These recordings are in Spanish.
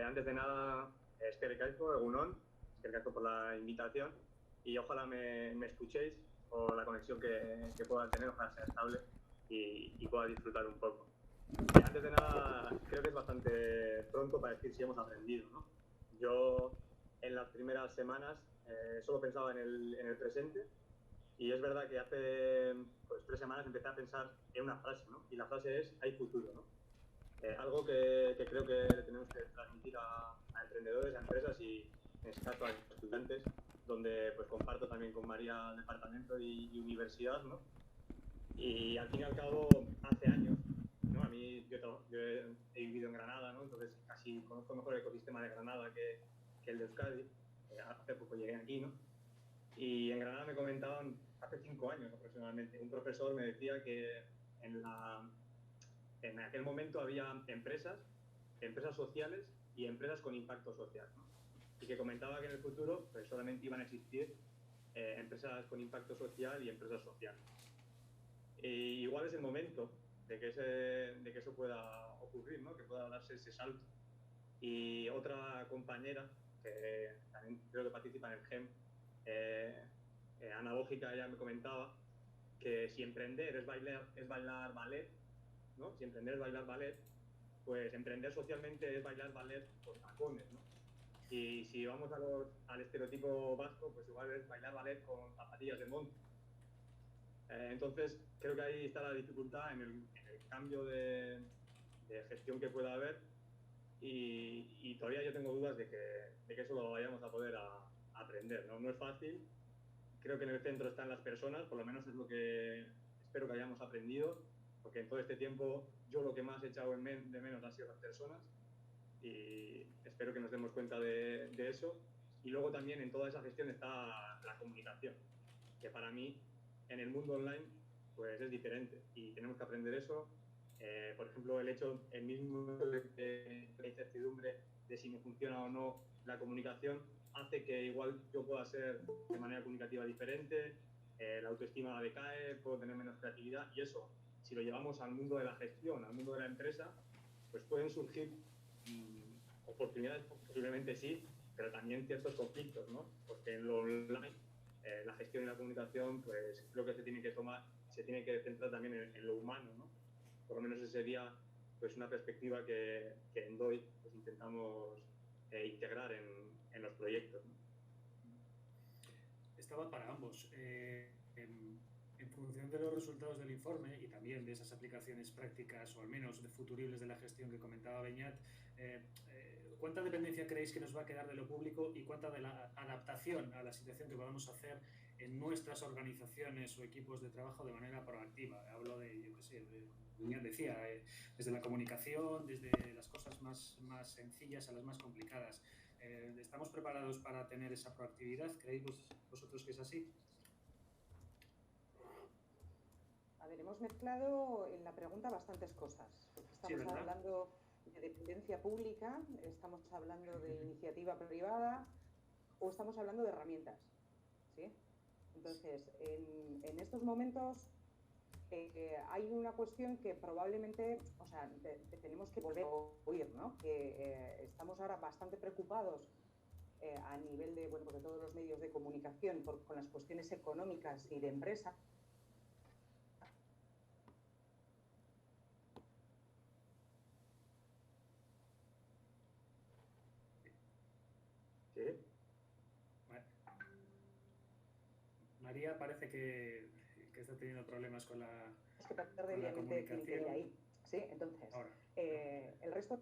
Antes de nada, eskerrik asko, egunon, eskerrik asko por la invitación y ojalá me escuchéis por la conexión que pueda tener, ojalá sea estable y pueda disfrutar un poco. Antes de nada, creo que es bastante pronto para decir si hemos aprendido, ¿no? Yo en las primeras semanas solo pensaba en el presente y es verdad que hace pues, 3 semanas empecé a pensar en una frase, ¿no? Y la frase es, hay futuro, ¿no? Algo que creo que tenemos que transmitir a emprendedores, a empresas y en este caso a estudiantes, donde pues comparto también con María departamento y universidad, ¿no? Y al fin y al cabo, hace años, ¿no? A mí, yo he vivido en Granada, ¿no? Entonces casi conozco mejor el ecosistema de Granada que el de Euskadi. Hace poco llegué aquí, ¿no? Y en Granada me comentaban, hace 5 años aproximadamente, un profesor me decía que en aquel momento había empresas sociales y empresas con impacto social, ¿no? Y que comentaba que en el futuro pues, solamente iban a existir empresas con impacto social y empresas sociales. Igual es el momento de que eso pueda ocurrir, ¿no? Que pueda darse ese salto. Y otra compañera, que también creo que participa en el GEM, Ana Bógica, ella me comentaba que si emprender es bailar ballet, ¿no? Si emprender es bailar ballet, pues emprender socialmente es bailar ballet con tacones, ¿no? Y si vamos al estereotipo vasco, pues igual es bailar ballet con zapatillas de monte. Entonces, creo que ahí está la dificultad en el cambio de gestión que pueda haber y todavía yo tengo dudas de que eso lo vayamos a poder aprender, ¿no? No es fácil. Creo que en el centro están las personas, por lo menos es lo que espero que hayamos aprendido, porque en todo este tiempo yo lo que más he echado de menos han sido las personas y espero que nos demos cuenta de eso. Y luego también en toda esa gestión está la comunicación, que para mí en el mundo online pues es diferente y tenemos que aprender eso. Por ejemplo, el mismo de la incertidumbre de si me funciona o no la comunicación hace que igual yo pueda ser de manera comunicativa diferente, la autoestima decae, puedo tener menos creatividad y eso, si lo llevamos al mundo de la gestión, al mundo de la empresa, pues pueden surgir oportunidades, posiblemente sí, pero también ciertos conflictos, ¿no? Porque en lo online, la gestión y la comunicación, pues creo que se tiene que centrar también en lo humano, ¿no? Por lo menos ese sería pues una perspectiva que en DOI pues, intentamos integrar en los proyectos, ¿no? Estaba para ambos. En función de los resultados del informe y también de esas aplicaciones prácticas o al menos de futuribles de la gestión que comentaba Beñat, ¿cuánta dependencia creéis que nos va a quedar de lo público y cuánta de la adaptación a la situación que podamos hacer en nuestras organizaciones o equipos de trabajo de manera proactiva? Hablo de, yo qué sé, como Beñat decía, desde la comunicación, desde las cosas más sencillas a las más complicadas. ¿Estamos preparados para tener esa proactividad? ¿Creéis vosotros que es así? A ver, hemos mezclado en la pregunta bastantes cosas, porque Sí, estamos ¿verdad? hablando de dependencia pública, estamos hablando de iniciativa privada o estamos hablando de herramientas, ¿sí? Entonces, en estos momentos hay una cuestión que probablemente, o sea, tenemos que volver a oír, ¿no? Que estamos ahora bastante preocupados a nivel de, bueno, porque todos los medios de comunicación con las cuestiones económicas y de empresa. ¿Sí? María parece que está teniendo problemas Que partir con la de comunicación. ahí, ¿sí? Entonces, Ahora, el resto,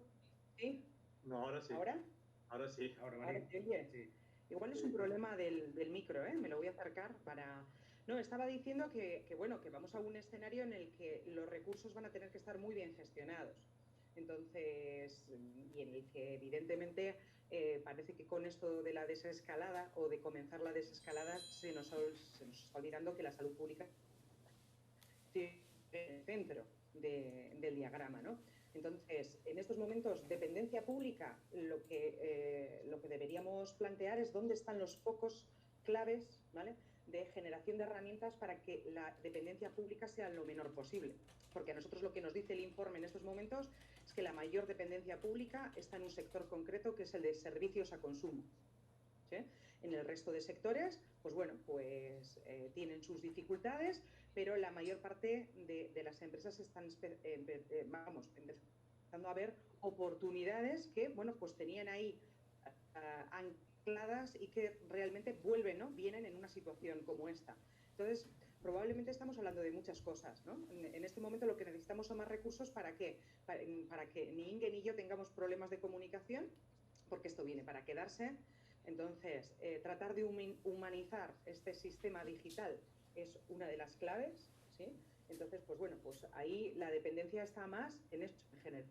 ¿sí? No, ahora sí. ¿Ahora? Ahora sí. ahora ¿Ahora María. te oye? Sí. Igual es un problema del micro, ¿eh? Me lo voy a acercar para... No, estaba diciendo bueno, que vamos a un escenario en el que los recursos van a tener que estar muy bien gestionados. Entonces, y en el que evidentemente parece que con esto de la desescalada o de comenzar la desescalada se nos está olvidando que la salud pública es el centro del diagrama, ¿no? Entonces, en estos momentos, dependencia pública, lo que deberíamos plantear es dónde están los focos claves, ¿vale? de generación de herramientas para que la dependencia pública sea lo menor posible. Porque a nosotros lo que nos dice el informe en estos momentos es que la mayor dependencia pública está en un sector concreto, que es el de servicios a consumo. ¿Sí? En el resto de sectores, pues bueno, pues tienen sus dificultades, pero la mayor parte de las empresas están empezando a ver oportunidades que, bueno, pues tenían ahí ancladas y que realmente vuelven, ¿no? Vienen en una situación como esta. Entonces, probablemente estamos hablando de muchas cosas, ¿no? En este momento lo que necesitamos son más recursos para que ni Inge ni yo tengamos problemas de comunicación, porque esto viene para quedarse. Entonces, tratar de humanizar este sistema digital es una de las claves, ¿sí? Entonces, pues bueno, pues ahí la dependencia está más en esto, en generar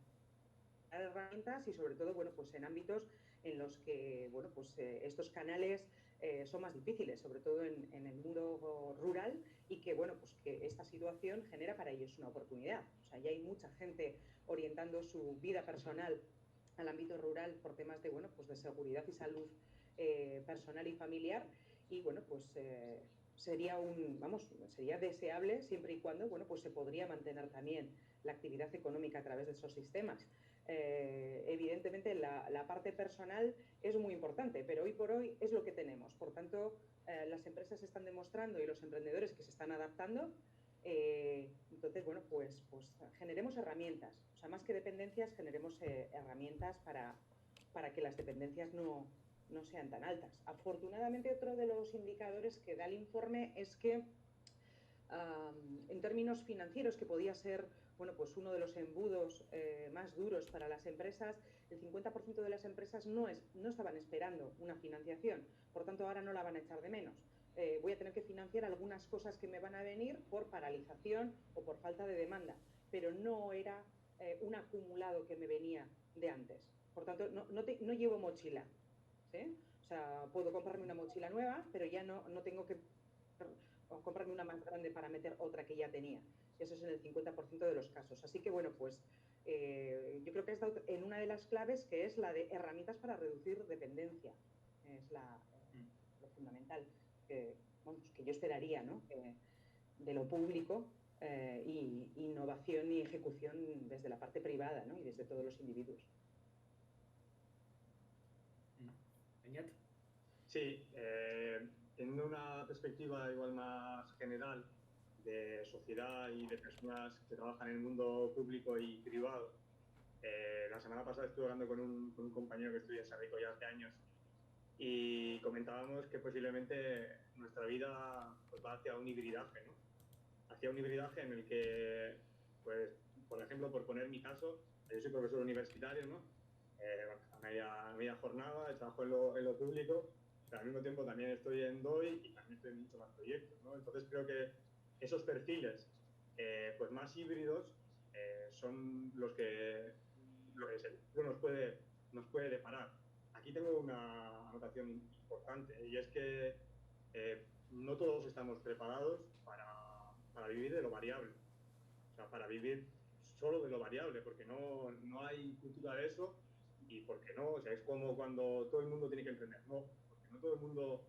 herramientas y sobre todo, bueno, pues en ámbitos en los que, bueno, pues estos canales son más difíciles, sobre todo en el mundo rural, y que, bueno, pues que esta situación genera para ellos una oportunidad. O sea, ya hay mucha gente orientando su vida personal al ámbito rural por temas de, bueno, pues de seguridad y salud personal y familiar, y bueno, pues sería deseable siempre y cuando, bueno, pues se podría mantener también la actividad económica a través de esos sistemas. Evidentemente la parte personal es muy importante, pero hoy por hoy es lo que tenemos. Por tanto, las empresas están demostrando y los emprendedores que se están adaptando. Entonces, bueno, pues generemos herramientas. O sea, más que dependencias, generemos herramientas para que las dependencias no sean tan altas. Afortunadamente, otro de los indicadores que da el informe es que en términos financieros, que podía ser, bueno, pues uno de los embudos más duros para las empresas, el 50% de las empresas no estaban esperando una financiación, por tanto ahora no la van a echar de menos. Voy a tener que financiar algunas cosas que me van a venir por paralización o por falta de demanda, pero no era un acumulado que me venía de antes. Por tanto, no llevo mochila, ¿sí? O sea, puedo comprarme una mochila nueva, pero ya no tengo que o comprarme una más grande para meter otra que ya tenía. Eso es en el 50% de los casos. Así que, bueno, pues yo creo que ha estado en una de las claves, que es la de herramientas para reducir dependencia. Es lo fundamental que yo esperaría, ¿no? De lo público, y innovación y ejecución desde la parte privada, ¿no? Y desde todos los individuos. Beñat. Sí, en una perspectiva igual más general de sociedad y de personas que trabajan en el mundo público y privado, la semana pasada estuve hablando con un compañero que estudia en Sarrico ya hace años, y comentábamos que posiblemente nuestra vida pues, va hacia un hibridaje, ¿no? Hacia un hibridaje en el que, pues, por ejemplo, por poner mi caso, yo soy profesor universitario, ¿no? A media jornada, trabajo en lo público, pero al mismo tiempo también estoy en DOI y también estoy en muchos más proyectos, ¿no? Entonces creo que esos perfiles pues más híbridos son los que el futuro nos puede deparar. Aquí tengo una anotación importante, y es que no todos estamos preparados para vivir de lo variable, o sea, para vivir solo de lo variable, porque no hay cultura de eso, y porque no, o sea, es como cuando todo el mundo tiene que emprender, no, porque no todo el mundo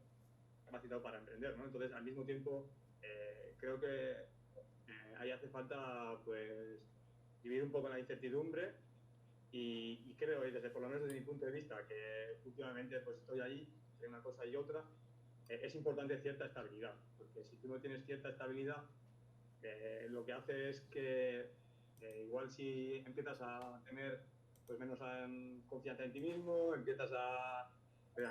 está capacitado para emprender, ¿no? Entonces, al mismo tiempo, creo que ahí hace falta, pues, vivir un poco en la incertidumbre, y creo, y desde por lo menos desde mi punto de vista, que últimamente pues estoy ahí entre una cosa y otra, es importante cierta estabilidad, porque si tú no tienes cierta estabilidad, lo que hace es que igual si empiezas a tener pues menos confianza en ti mismo, empiezas a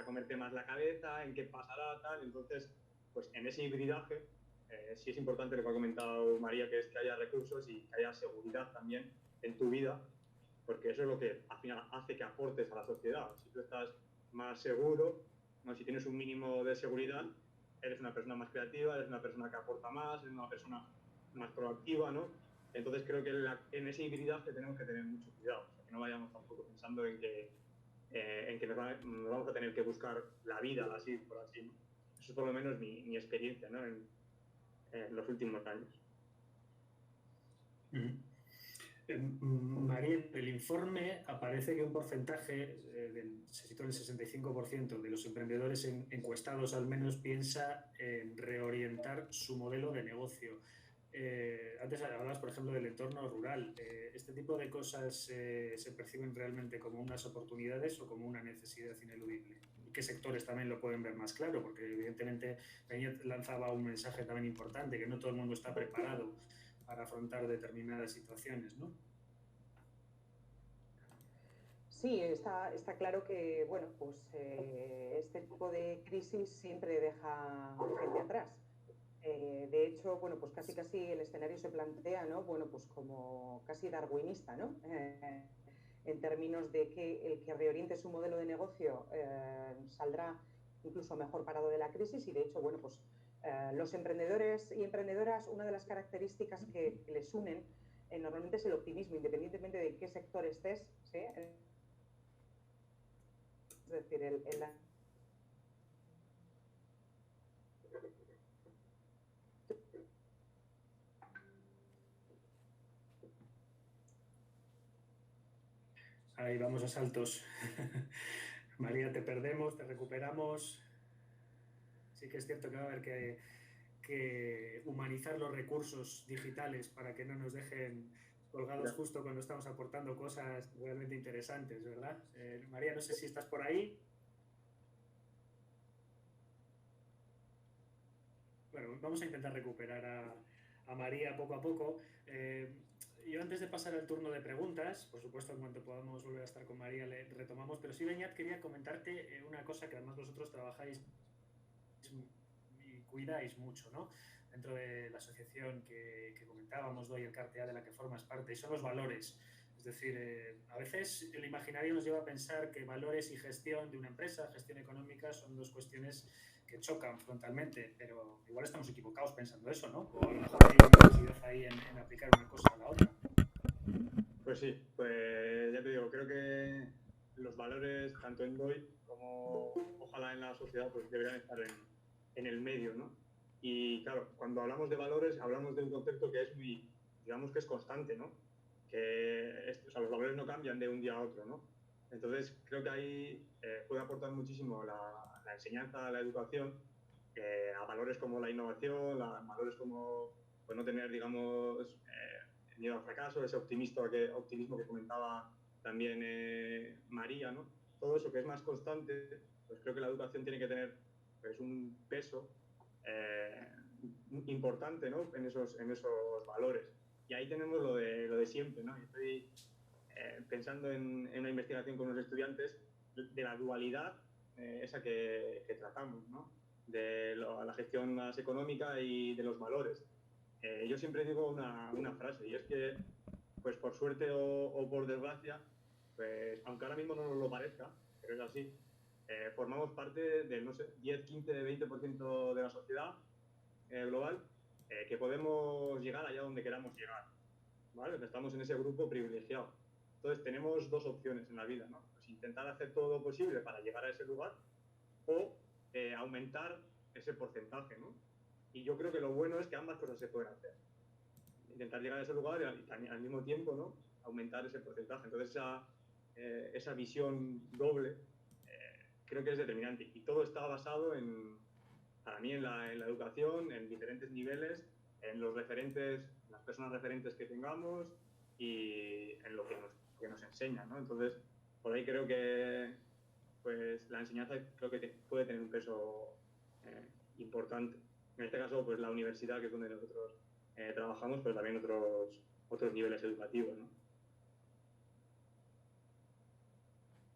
comerte más la cabeza, en qué pasará, tal. Entonces, pues en ese hibridaje sí es importante lo que ha comentado María, que es que haya recursos y que haya seguridad también en tu vida, porque eso es lo que al final hace que aportes a la sociedad. Si tú estás más seguro, ¿no? Si tienes un mínimo de seguridad, eres una persona más creativa, eres una persona que aporta más, eres una persona más proactiva, ¿no? Entonces creo que en ese hibridaje tenemos que tener mucho cuidado, o sea, que no vayamos tampoco pensando en que nos vamos a tener que buscar la vida así por así, ¿no? Eso es por lo menos mi experiencia, ¿no? En los últimos años. María, en el informe aparece que un porcentaje, se sitúa en el 65% de los emprendedores encuestados al menos piensa en reorientar su modelo de negocio. Antes hablabas, por ejemplo, del entorno rural. ¿Este tipo de cosas se perciben realmente como unas oportunidades o como una necesidad ineludible? ¿Y qué sectores también lo pueden ver más claro? Porque evidentemente Beñat lanzaba un mensaje también importante, que no todo el mundo está preparado para afrontar determinadas situaciones, ¿no? Sí, está claro que, bueno, pues este tipo de crisis siempre deja gente atrás. De hecho, bueno, pues casi el escenario se plantea, ¿no? Bueno, pues como casi darwinista, ¿no? En términos de que el que reoriente su modelo de negocio saldrá incluso mejor parado de la crisis y de hecho, bueno, pues los emprendedores y emprendedoras, una de las características que les unen normalmente es el optimismo, independientemente de qué sector estés, ¿sí? Es decir, Ahí vamos a saltos. María, te perdemos, te recuperamos. Sí que es cierto que va a haber que humanizar los recursos digitales para que no nos dejen colgados justo cuando estamos aportando cosas realmente interesantes, ¿verdad? María, no sé si estás por ahí. Bueno, vamos a intentar recuperar a María poco a poco. Yo antes de pasar al turno de preguntas, por supuesto en cuanto podamos volver a estar con María le retomamos, pero sí, Beñat, quería comentarte una cosa que además vosotros trabajáis y cuidáis mucho, ¿no? Dentro de la asociación que comentábamos, Doy el Cartea, de la que formas parte, y son los valores. Es decir, a veces el imaginario nos lleva a pensar que valores y gestión de una empresa, gestión económica, son dos cuestiones que chocan frontalmente, pero igual estamos equivocados pensando eso, ¿no? O a lo mejor hay una necesidad ahí en aplicar una cosa a la otra. Pues sí, pues ya te digo, creo que los valores, tanto en DOI como ojalá en la sociedad, pues deberían estar en el medio, ¿no? Y claro, cuando hablamos de valores, hablamos de un concepto que es muy, digamos que es constante, ¿no? O sea, los valores no cambian de un día a otro, ¿no? Entonces, creo que ahí puede aportar muchísimo la enseñanza, la educación, a valores como la innovación, valores como pues, no tener, digamos, miedo al fracaso, ese optimismo que comentaba también María, ¿no? Todo eso que es más constante, pues creo que la educación tiene que tener pues, un peso importante, ¿no? en esos valores. Y ahí tenemos lo de siempre, ¿no? Estoy pensando en una investigación con unos estudiantes de la dualidad esa que tratamos, ¿no? De la gestión más económica y de los valores. Yo siempre digo una frase, y es que, pues por suerte o por desgracia, pues aunque ahora mismo no nos lo parezca, pero es así, formamos parte del, no sé, 10, 15, 20% de la sociedad global que podemos llegar allá donde queramos llegar, ¿vale? Estamos en ese grupo privilegiado. Entonces tenemos dos opciones en la vida, ¿no? Pues intentar hacer todo lo posible para llegar a ese lugar o aumentar ese porcentaje, ¿no? Y yo creo que lo bueno es que ambas cosas se pueden hacer. Intentar llegar a ese lugar y al mismo tiempo, ¿no? Aumentar ese porcentaje. Entonces esa visión doble creo que es determinante. Y todo está basado para mí en la educación, en diferentes niveles, en los referentes, las personas referentes que tengamos y en lo que nos enseñan, ¿no? Entonces, por ahí creo que pues la enseñanza creo que puede tener un peso importante. En este caso, pues la universidad, que es donde nosotros trabajamos, pero también otros niveles educativos, ¿no?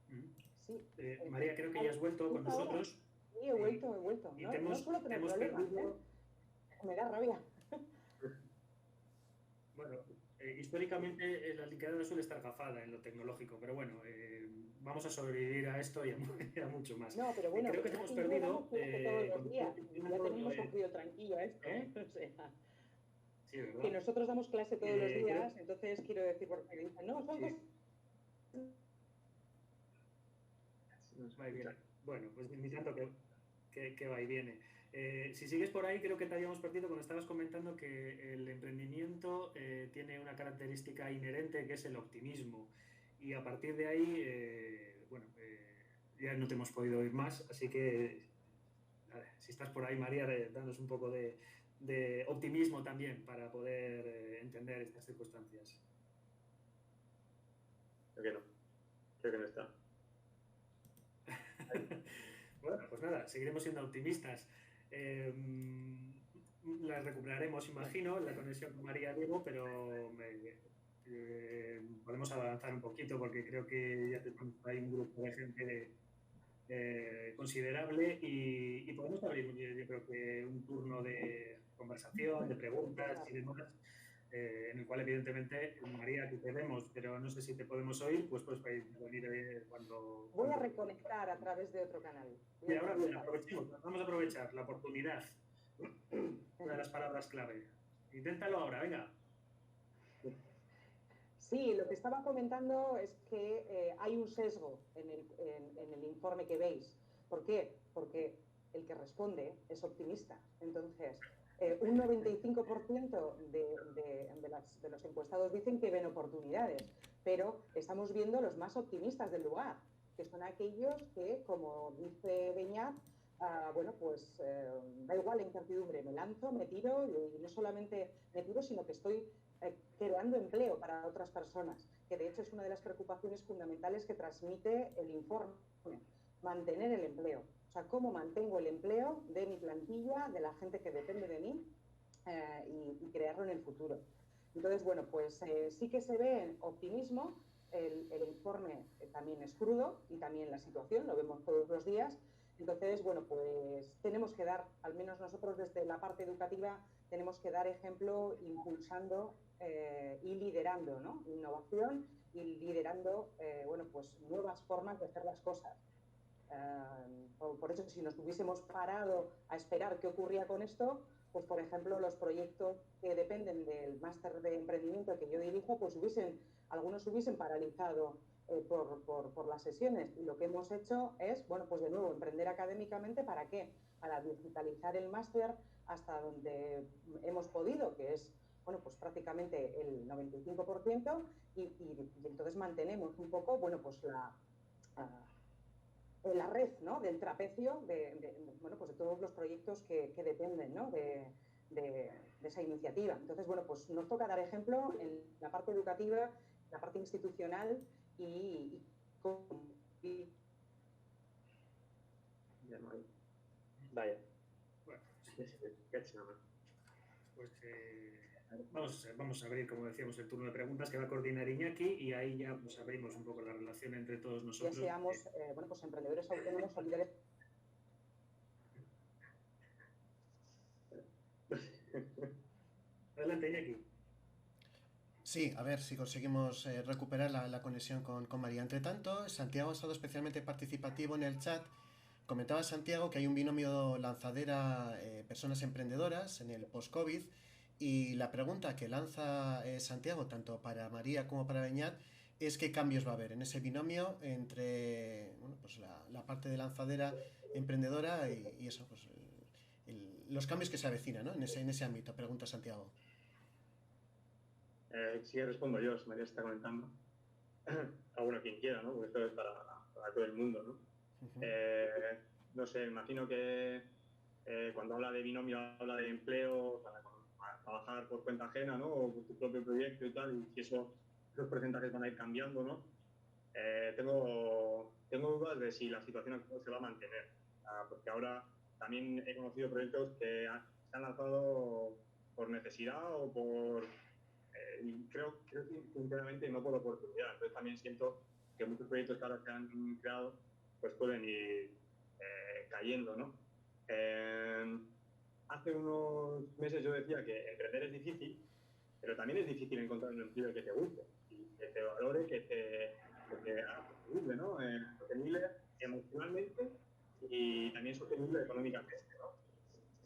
Sí. María, creo que ya has vuelto con nosotros. Sí, he vuelto. Y No suelo tener problemas, perdido... Me da rabia. Bueno, históricamente la LinkedIn suele estar gafada en lo tecnológico, pero bueno, vamos a sobrevivir a esto y a mucho más. No, pero bueno, creo que te hemos perdido. todos los días. Ya tenemos un frío tranquilo a esto. O sea, sí, ¿verdad? Que nosotros damos clase todos los días, entonces quiero decir, porque dicen, no, son sí. Va y viene. Bueno, pues ni tanto que va y viene. Si sigues por ahí, creo que te habíamos perdido cuando estabas comentando que el emprendimiento tiene una característica inherente que es el optimismo. Y a partir de ahí, bueno, ya no te hemos podido oír más, así que a ver, si estás por ahí, María, danos un poco de optimismo también para poder entender estas circunstancias. Creo que no está. Bueno, pues nada, seguiremos siendo optimistas. La recuperaremos, imagino, la conexión con María Diego, pero podemos avanzar un poquito porque creo que ya tenemos ahí un grupo de gente considerable y podemos abrir, yo creo que un turno de conversación, de preguntas y demás, en el cual evidentemente, María, que te vemos, pero no sé si te podemos oír, pues venir cuando... Voy a reconectar a través de otro canal. Y ahora bien, aprovechemos, vamos a aprovechar la oportunidad, una de las palabras clave. Inténtalo ahora, venga. Sí, lo que estaba comentando es que hay un sesgo en el informe que veis. ¿Por qué? Porque el que responde es optimista. Entonces, un 95% de los encuestados dicen que ven oportunidades, pero estamos viendo los más optimistas del lugar, que son aquellos que, como dice Beñat, bueno, pues da igual la incertidumbre, me lanzo, me tiro, y no solamente me tiro, sino que estoy creando empleo para otras personas, que de hecho es una de las preocupaciones fundamentales que transmite el informe, mantener el empleo. O sea, cómo mantengo el empleo de mi plantilla, de la gente que depende de mí, y crearlo en el futuro. Entonces, bueno, pues sí que se ve optimismo, el informe también es crudo y también la situación, lo vemos todos los días. Entonces, bueno, pues tenemos que dar, al menos nosotros desde la parte educativa, tenemos que dar ejemplo impulsando y liderando, ¿no? Innovación y liderando, bueno, pues nuevas formas de hacer las cosas. Por eso, si nos hubiésemos parado a esperar qué ocurría con esto, pues por ejemplo, los proyectos que dependen del máster de emprendimiento que yo dirijo, pues algunos hubiesen paralizado por las sesiones. Y lo que hemos hecho es, bueno, pues de nuevo, emprender académicamente. ¿Para qué? Para digitalizar el máster hasta donde hemos podido, que es, bueno, pues prácticamente el 95%, y entonces mantenemos un poco, bueno, pues la red, ¿no? Del trapecio bueno, pues de todos los proyectos que dependen, ¿no? de esa iniciativa. Entonces, bueno, pues nos toca dar ejemplo en la parte educativa, la parte institucional y Vaya. Bueno, pues vamos a abrir, como decíamos, el turno de preguntas que va a coordinar Iñaki, y ahí ya pues abrimos un poco la relación entre todos nosotros. Ya seamos, bueno, pues emprendedores autónomos, solidarios. Adelante, Iñaki. Sí, a ver si conseguimos recuperar la conexión con María. Entre tanto, Santiago ha estado especialmente participativo en el chat. Comentaba Santiago que hay un binomio lanzadera personas emprendedoras en el post-COVID, y la pregunta que lanza Santiago, tanto para María como para Beñat, es qué cambios va a haber en ese binomio entre bueno, pues la parte de lanzadera emprendedora y eso, pues los cambios que se avecinan, ¿no? en ese ámbito. Pregunta Santiago. Sí, respondo yo, si María se está conectando. Bueno, quien quiera, ¿no? Porque esto es para todo el mundo, ¿no? No sé, imagino que cuando habla de binomio habla de empleo, para trabajar por cuenta ajena, ¿no? O por tu propio proyecto y tal, y si esos porcentajes van a ir cambiando, ¿no? Tengo dudas de si la situación actual se va a mantener, porque ahora también he conocido proyectos que se han lanzado por necesidad o por... y creo sinceramente no por oportunidad. Entonces también siento que muchos proyectos que ahora se han creado pues pueden ir cayendo, ¿no? Hace unos meses yo decía que emprender es difícil, pero también es difícil encontrar un empleo que te guste y que te valore, que haga sostenible, ¿no? Sostenible emocionalmente y también sostenible económicamente, ¿no?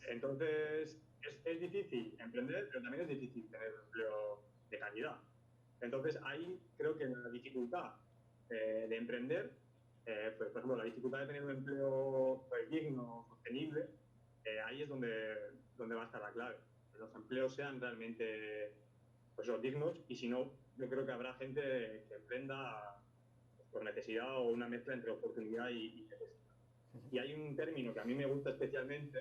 Entonces, es difícil emprender, pero también es difícil tener un empleo de calidad. Entonces, ahí creo que la dificultad de emprender, pues, por ejemplo, la dificultad de tener un empleo pues, digno, sostenible, ahí es donde va a estar la clave. Que los empleos sean realmente pues, dignos, y si no, yo creo que habrá gente que emprenda por necesidad o una mezcla entre oportunidad y necesidad. Y hay un término que a mí me gusta especialmente,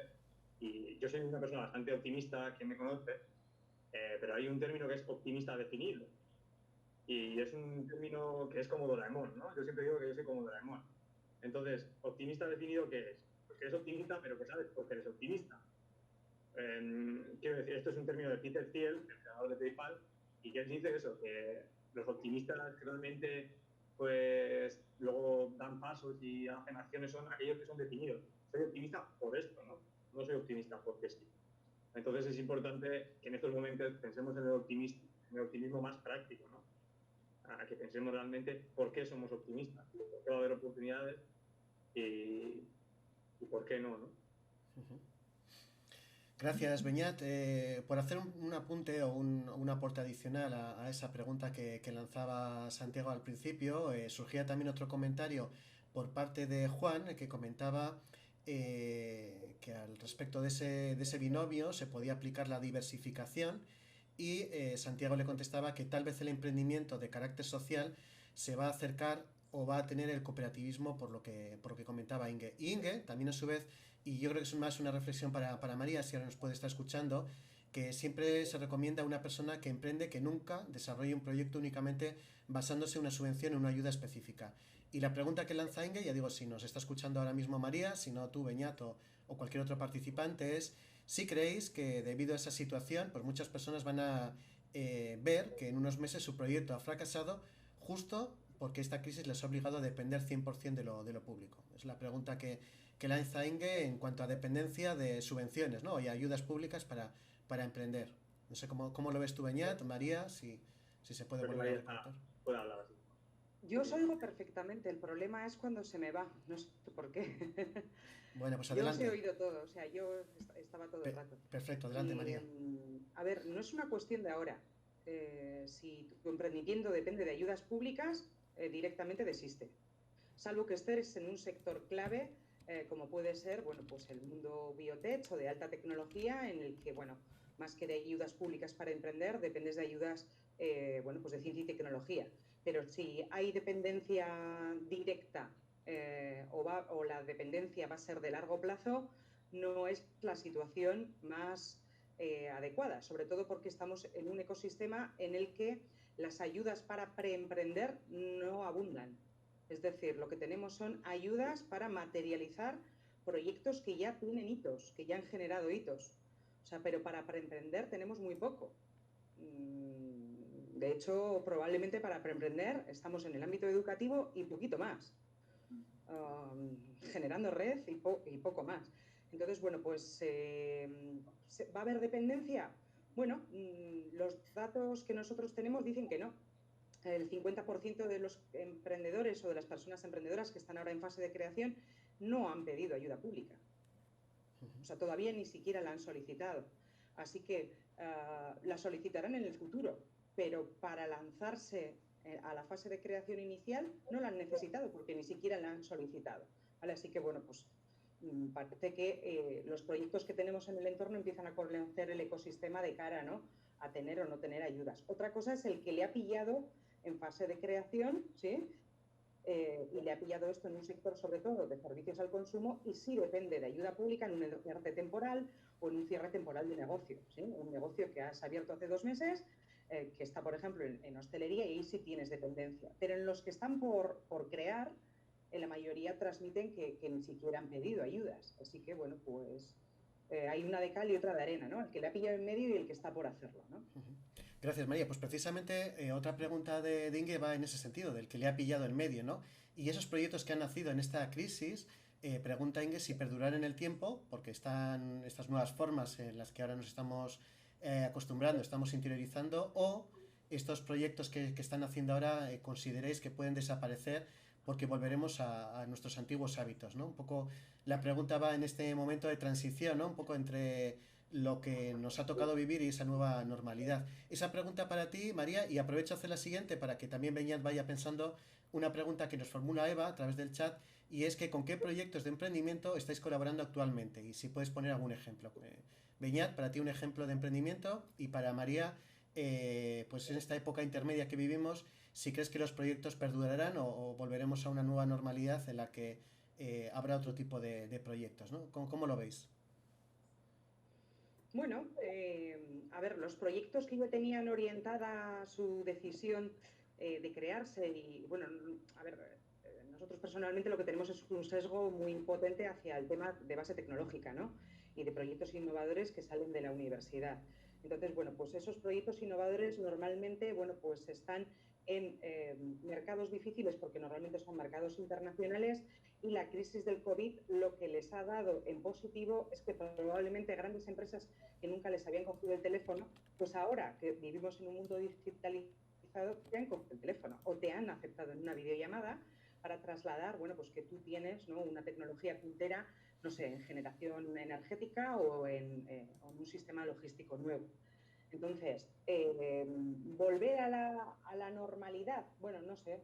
y yo soy una persona bastante optimista, quien me conoce, pero hay un término que es optimista definido. Y es un término que es como Doraemon, ¿no? Yo siempre digo que yo soy como Doraemon. Entonces, optimista definido, ¿qué es? Pues que eres optimista, pero que sabes por qué eres optimista. Quiero decir, esto es un término de Peter Thiel, el creador de PayPal, y que él dice eso, que los optimistas que realmente pues luego dan pasos y hacen acciones son aquellos que son definidos. Soy optimista por esto, ¿no? No soy optimista porque sí. Entonces es importante que en estos momentos pensemos en el optimismo más práctico, ¿no? A que pensemos realmente por qué somos optimistas, por qué va a haber oportunidades y por qué no, ¿no? Gracias, Beñat. Por hacer un apunte o un aporte adicional a esa pregunta que lanzaba Santiago al principio, surgía también otro comentario por parte de Juan, que comentaba que al respecto de ese binomio se podía aplicar la diversificación, y Santiago le contestaba que tal vez el emprendimiento de carácter social se va a acercar o va a tener el cooperativismo, por lo que comentaba Inge. Y Inge también, a su vez, y yo creo que es más una reflexión para María, si ahora nos puede estar escuchando, que siempre se recomienda a una persona que emprende que nunca desarrolle un proyecto únicamente basándose en una subvención o una ayuda específica. Y la pregunta que lanza Inge, ya digo, si nos está escuchando ahora mismo María, si no tú, Beñat, o cualquier otro participante, es si creéis que debido a esa situación, pues muchas personas van a ver que en unos meses su proyecto ha fracasado justo porque esta crisis les ha obligado a depender 100% de lo público. Es la pregunta que lanza Inge en cuanto a dependencia de subvenciones, ¿no? Y ayudas públicas para emprender. No sé cómo lo ves tú, Beñat, María, si se puede volver a recontar. Puede hablar así. Yo os oigo perfectamente, el problema es cuando se me va, no sé por qué. Bueno, pues adelante. Yo os he oído todo, o sea, yo estaba todo el rato. Perfecto, adelante, María. A ver, no es una cuestión de ahora. Si tu emprendimiento depende de ayudas públicas, directamente desiste. Salvo que estés en un sector clave, como puede ser, bueno, pues el mundo biotech o de alta tecnología, en el que, bueno, más que de ayudas públicas para emprender, dependes de ayudas, bueno, pues de ciencia y tecnología. Pero si hay dependencia directa o la dependencia va a ser de largo plazo, no es la situación más adecuada, sobre todo porque estamos en un ecosistema en el que las ayudas para preemprender no abundan. Es decir, lo que tenemos son ayudas para materializar proyectos que ya tienen hitos, que ya han generado hitos. O sea, pero para preemprender tenemos muy poco. De hecho, probablemente para preemprender estamos en el ámbito educativo y poquito más, generando red y poco más. Entonces, bueno, pues ¿va a haber dependencia? Bueno, los datos que nosotros tenemos dicen que no. El 50% de los emprendedores o de las personas emprendedoras que están ahora en fase de creación no han pedido ayuda pública. O sea, todavía ni siquiera la han solicitado. Así que la solicitarán en el futuro, pero para lanzarse a la fase de creación inicial no la han necesitado porque ni siquiera la han solicitado. ¿Vale? Así que, bueno, pues parece que los proyectos que tenemos en el entorno empiezan a conocer el ecosistema de cara, ¿no?, a tener o no tener ayudas. Otra cosa es el que le ha pillado en fase de creación, ¿sí? Y le ha pillado esto en un sector, sobre todo, de servicios al consumo, y sí depende de ayuda pública en un cierre temporal o en un cierre temporal de negocio, ¿sí? Un negocio que has abierto hace 2 meses, que está, por ejemplo, en hostelería, y ahí sí tienes dependencia. Pero en los que están por crear, la mayoría transmiten que ni siquiera han pedido ayudas. Así que, bueno, pues hay una de cal y otra de arena, ¿no? El que le ha pillado en medio y el que está por hacerlo, ¿no? Gracias, María. Pues precisamente otra pregunta de Inge va en ese sentido, del que le ha pillado en medio, ¿no? Y esos proyectos que han nacido en esta crisis, pregunta Inge si perdurarán en el tiempo, porque están estas nuevas formas en las que ahora nos estamos acostumbrando, estamos interiorizando, o estos proyectos que están haciendo ahora consideréis que pueden desaparecer porque volveremos a nuestros antiguos hábitos, ¿no? Un poco la pregunta va en este momento de transición, ¿no? Un poco entre lo que nos ha tocado vivir y esa nueva normalidad. Esa pregunta para ti, María, y aprovecho a hacer la siguiente para que también Beñat vaya pensando una pregunta que nos formula Eva a través del chat, y es que con qué proyectos de emprendimiento estáis colaborando actualmente y si puedes poner algún ejemplo. Beñat, para ti un ejemplo de emprendimiento y para María, pues en esta época intermedia que vivimos, si crees que los proyectos perdurarán o volveremos a una nueva normalidad en la que habrá otro tipo de proyectos, ¿no? ¿Cómo lo veis? Bueno, a ver, los proyectos que ya tenían orientada su decisión de crearse y, bueno, a ver, nosotros personalmente lo que tenemos es un sesgo muy potente hacia el tema de base tecnológica, ¿no? Y de proyectos innovadores que salen de la universidad. Entonces, bueno, pues esos proyectos innovadores normalmente, bueno, pues están en mercados difíciles porque normalmente son mercados internacionales y la crisis del COVID lo que les ha dado en positivo es que probablemente grandes empresas que nunca les habían cogido el teléfono, pues ahora que vivimos en un mundo digitalizado, te han cogido el teléfono o te han aceptado en una videollamada para trasladar, bueno, pues que tú tienes, ¿no?, una tecnología puntera, no sé, en generación energética o en un sistema logístico nuevo. Entonces, volver a la normalidad, bueno, no sé,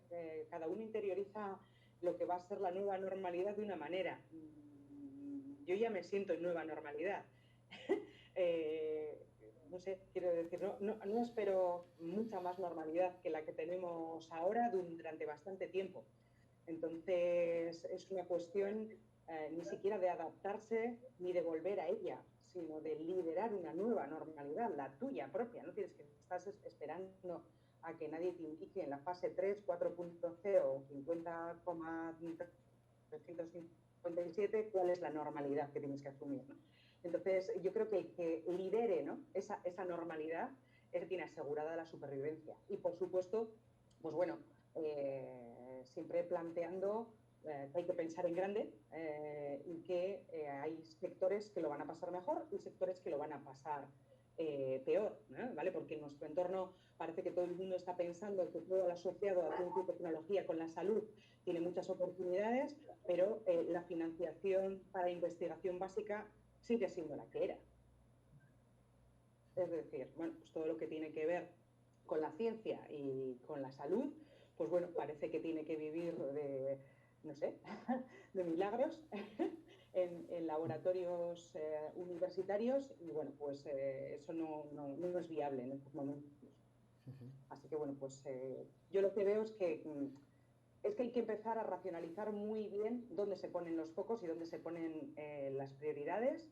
cada uno interioriza lo que va a ser la nueva normalidad de una manera. Yo ya me siento en nueva normalidad. No sé, quiero decir, no espero mucha más normalidad que la que tenemos ahora durante bastante tiempo. Entonces, es una cuestión ni siquiera de adaptarse ni de volver a ella, sino de liderar una nueva normalidad, la tuya propia. No tienes que estar esperando a que nadie te indique en la fase 3, 4.0 o 50,357 cuál es la normalidad que tienes que asumir, ¿no? Entonces, yo creo que el que lidere, ¿no?, esa normalidad tiene asegurada la supervivencia. Y, por supuesto, pues bueno, siempre planteando que hay que pensar en grande y que hay sectores que lo van a pasar mejor y sectores que lo van a pasar peor, ¿no? ¿Vale? Porque en nuestro entorno parece que todo el mundo está pensando que todo lo asociado a ciencia y tecnología con la salud tiene muchas oportunidades, pero la financiación para investigación básica sigue siendo la que era. Es decir, bueno, pues todo lo que tiene que ver con la ciencia y con la salud, pues bueno, parece que tiene que vivir de, no sé, de milagros en laboratorios universitarios y bueno, pues eso no es viable en estos momentos. Así que bueno, pues yo lo que veo es que hay que empezar a racionalizar muy bien dónde se ponen los focos y dónde se ponen las prioridades.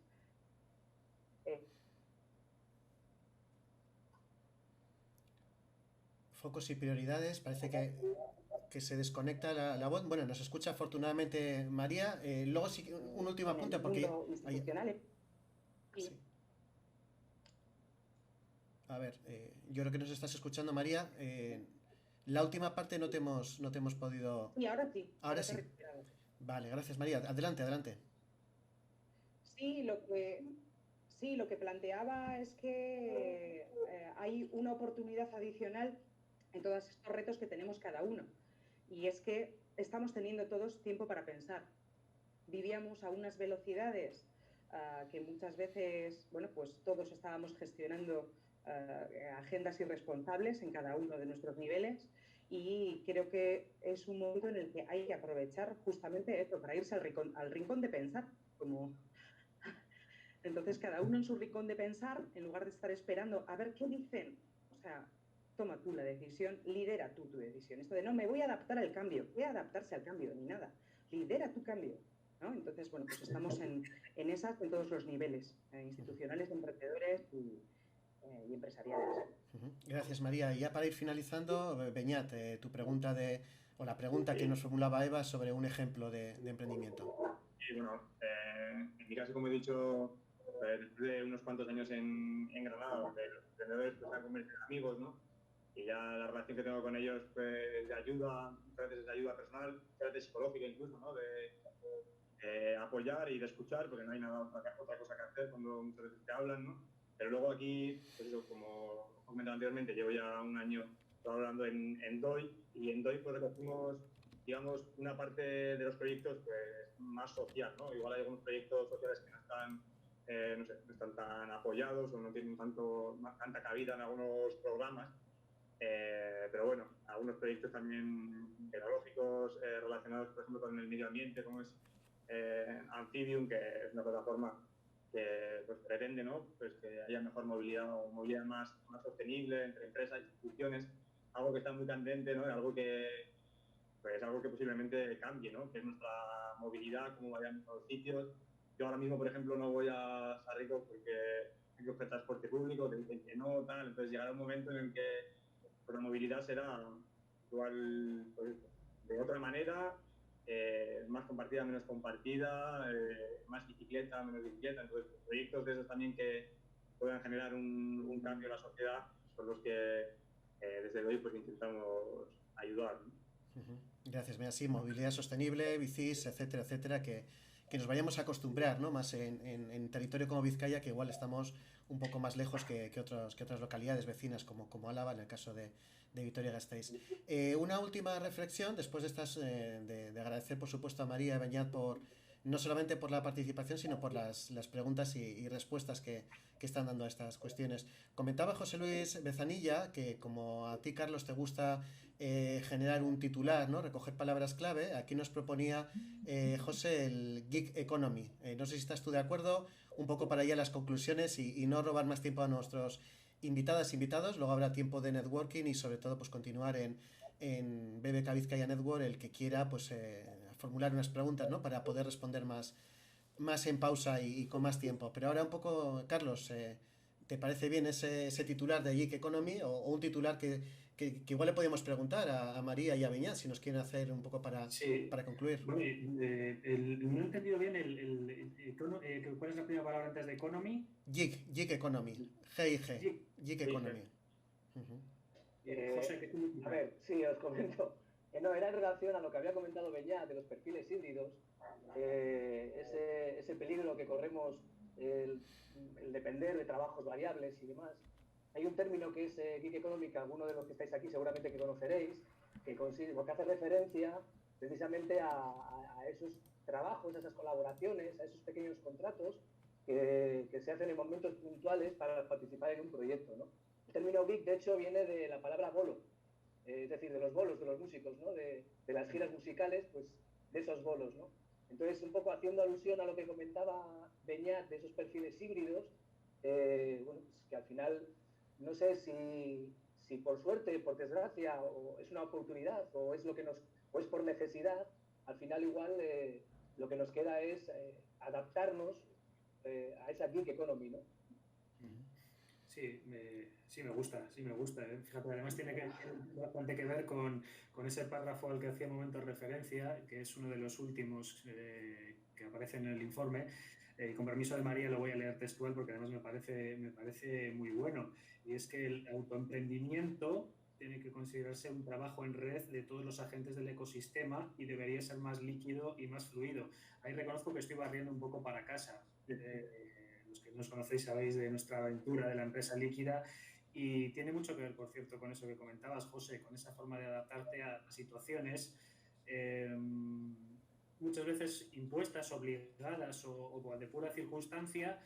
Focos y prioridades, parece que se desconecta la voz. Bueno, nos escucha afortunadamente María. Luego sí, un último apunte porque... mundo institucional. Sí. A ver, yo creo que nos estás escuchando, María. La última parte no te hemos podido... Y ahora sí. Ahora sí. Vale, gracias, María. Adelante, adelante. Sí, lo que planteaba es que hay una oportunidad adicional en todos estos retos que tenemos cada uno. Y es que estamos teniendo todos tiempo para pensar. Vivíamos a unas velocidades que muchas veces, bueno, pues todos estábamos gestionando agendas irresponsables en cada uno de nuestros niveles y creo que es un momento en el que hay que aprovechar justamente esto para irse al rincón de pensar, como... Entonces, cada uno en su rincón de pensar, en lugar de estar esperando a ver qué dicen, o sea, toma tú la decisión, lidera tú tu decisión. Esto de no, me voy a adaptar al cambio, voy a adaptarse al cambio, ni nada. Lidera tu cambio, ¿no? Entonces, bueno, pues estamos en esas en todos los niveles, institucionales, emprendedores y empresariales. Gracias, María. Y ya para ir finalizando, Beñat, tu pregunta o la pregunta que nos formulaba Eva sobre un ejemplo de emprendimiento. Sí, bueno, en mi caso, como he dicho, después de unos cuantos años en Granada, donde los emprendedores pues, se han convertido en amigos, ¿no? Y ya la relación que tengo con ellos, pues, de ayuda, muchas veces de ayuda personal, muchas veces psicológica incluso, ¿no? De apoyar y de escuchar, porque no hay otra cosa que hacer cuando muchas veces te hablan, ¿no? Pero luego aquí, pues eso, como os comentaba anteriormente, llevo ya un año trabajando en DOI, y en DOI pues recogimos, digamos, una parte de los proyectos pues, más social, ¿no? Igual hay algunos proyectos sociales que no están, no están tan apoyados o no tienen tanta cabida en algunos programas, pero bueno, algunos proyectos también tecnológicos relacionados, por ejemplo, con el medio ambiente, como es Amphibium, que es una plataforma que pues, pretende, ¿no? Pues que haya mejor movilidad o movilidad más sostenible entre empresas e instituciones, algo que está muy candente, ¿no? Algo que posiblemente cambie, ¿no? Que es nuestra movilidad, cómo vayamos a los sitios. Yo ahora mismo, por ejemplo, no voy a Sarrico porque hay que coger transporte público, te dicen que no, tal. Entonces llegará un momento en el que pues, la movilidad será igual pues, de otra manera, más compartida, menos compartida, más bicicleta, menos bicicleta. Entonces, proyectos de esos también que puedan generar un cambio en la sociedad son los que desde hoy pues intentamos ayudar, ¿no? Gracias, mira, sí, movilidad sostenible, bicis, etcétera, etcétera, que nos vayamos a acostumbrar, ¿no? Más en territorio como Vizcaya, que igual estamos un poco más lejos que otras localidades vecinas, como Álava, en el caso de Vitoria-Gasteiz. Una última reflexión, después de estas, de agradecer, por supuesto, a María y a Beñat no solamente por la participación, sino por las preguntas y respuestas que están dando a estas cuestiones. Comentaba José Luis Bezanilla que como a ti, Carlos, te gusta generar un titular, ¿no? Recoger palabras clave, aquí nos proponía José el Gig Economy. No sé si estás tú de acuerdo, un poco para allá las conclusiones y no robar más tiempo a nuestros invitados, luego habrá tiempo de networking y sobre todo pues continuar en BBK Vizcaya Network, el que quiera pues formular unas preguntas, ¿no? Para poder responder más en pausa y con más tiempo. Pero ahora un poco, Carlos, ¿te parece bien ese titular de Geek Economy o un titular que igual le podemos preguntar a María y a Beñat si nos quieren hacer un poco para concluir? Bueno, no he entendido bien ¿cuál es la primera palabra antes de economy? Geek Economy. G-I-G. Geek Economy. José, a ver, sí, os comento. No, era en relación a lo que había comentado Beñat de los perfiles híbridos, ese peligro que corremos, el depender de trabajos variables y demás. Hay un término que es Geek Economy, que algunos de los que estáis aquí seguramente que conoceréis, porque hace referencia precisamente a esos trabajos, a esas colaboraciones, a esos pequeños contratos que se hacen en momentos puntuales para participar en un proyecto, ¿no? El término geek, de hecho, viene de la palabra bolo, es decir, de los bolos de los músicos, ¿no? De las giras musicales, pues de esos bolos, ¿no? Entonces, un poco haciendo alusión a lo que comentaba Beñat de esos perfiles híbridos, bueno, pues que al final, no sé si por suerte, por desgracia, o es una oportunidad, o es por necesidad, al final igual lo que nos queda es adaptarnos a esa gig economy, ¿no? Sí, me gusta. Fíjate, además tiene bastante que ver con ese párrafo al que hacía un momento referencia, que es uno de los últimos que aparece en el informe. Con permiso de María lo voy a leer textual porque además me parece muy bueno. Y es que el autoemprendimiento tiene que considerarse un trabajo en red de todos los agentes del ecosistema y debería ser más líquido y más fluido. Ahí reconozco que estoy barriendo un poco para casa. Los que nos conocéis sabéis de nuestra aventura de la empresa líquida y tiene mucho que ver, por cierto, con eso que comentabas, José, con esa forma de adaptarte a situaciones muchas veces impuestas, obligadas o de pura circunstancia,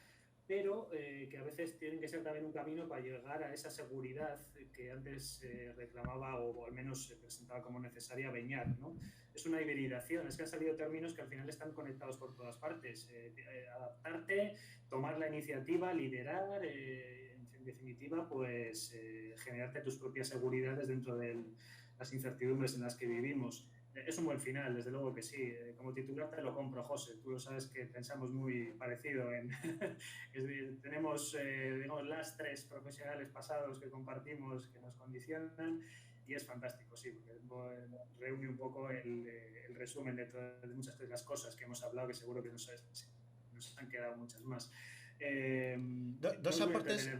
pero que a veces tienen que ser también un camino para llegar a esa seguridad que antes reclamaba o al menos se presentaba como necesaria Beñat, ¿no? Es una hibridación, es que han salido términos que al final están conectados por todas partes. Adaptarte, tomar la iniciativa, liderar, en definitiva, pues generarte tus propias seguridades dentro de las incertidumbres en las que vivimos. Es un buen final, desde luego que sí. Como titular te lo compro, José. Tú lo sabes que pensamos muy parecido. Tenemos, digamos, lastres profesionales pasados que compartimos, que nos condicionan y es fantástico, sí, porque reúne un poco el resumen de muchas de las cosas que hemos hablado, que seguro que nos han quedado muchas más. Dos aportes,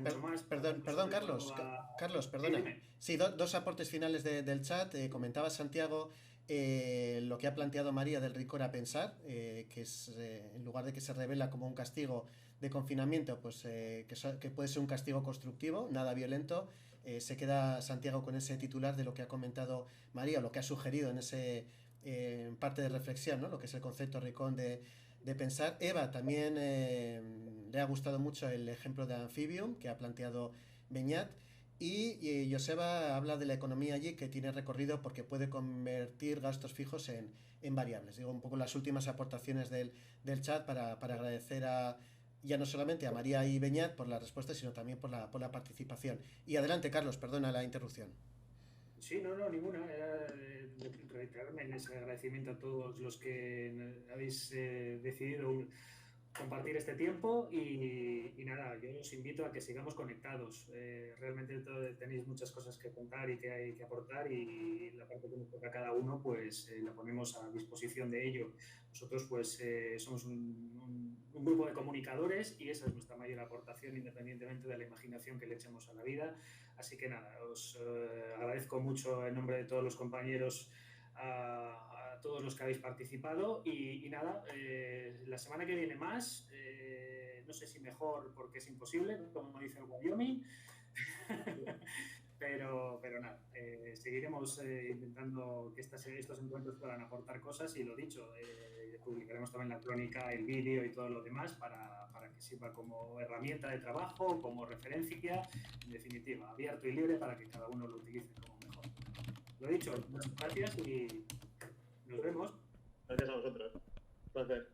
perdón, Carlos, perdona. Sí, dos aportes finales del chat. Comentaba Santiago lo que ha planteado María del rigor a pensar, que es en lugar de que se revela como un castigo de confinamiento, pues que puede ser un castigo constructivo, nada violento. Se queda Santiago con ese titular de lo que ha comentado María, lo que ha sugerido en ese parte de reflexión, ¿no? Lo que es el concepto ricón de pensar. Eva también le ha gustado mucho el ejemplo de Amphibium que ha planteado Beñat. Y Joseba habla de la economía allí que tiene recorrido porque puede convertir gastos fijos en variables. Digo un poco las últimas aportaciones del chat para agradecer ya no solamente a María y Beñat por la respuesta, sino también por la participación. Y adelante, Carlos, perdona la interrupción. Sí, no, ninguna. Era reiterarme en ese agradecimiento a todos los que habéis decidido compartir este tiempo y nada, yo os invito a que sigamos conectados. Realmente tenéis muchas cosas que contar y que hay que aportar y la parte que nos toca a cada uno pues la ponemos a disposición de ello. Nosotros pues somos un grupo de comunicadores y esa es nuestra mayor aportación independientemente de la imaginación que le echemos a la vida. Así que nada, os agradezco mucho en nombre de todos los compañeros a todos los que habéis participado y nada, la semana que viene más, no sé si mejor porque es imposible, como dice el Wyoming, pero nada, seguiremos intentando que estos encuentros puedan aportar cosas y lo dicho, publicaremos también la crónica, el vídeo y todo lo demás para que sirva como herramienta de trabajo, como referencia, en definitiva, abierto y libre para que cada uno lo utilice como mejor. Lo dicho, muchas gracias y nos vemos. Gracias a vosotros. Un placer.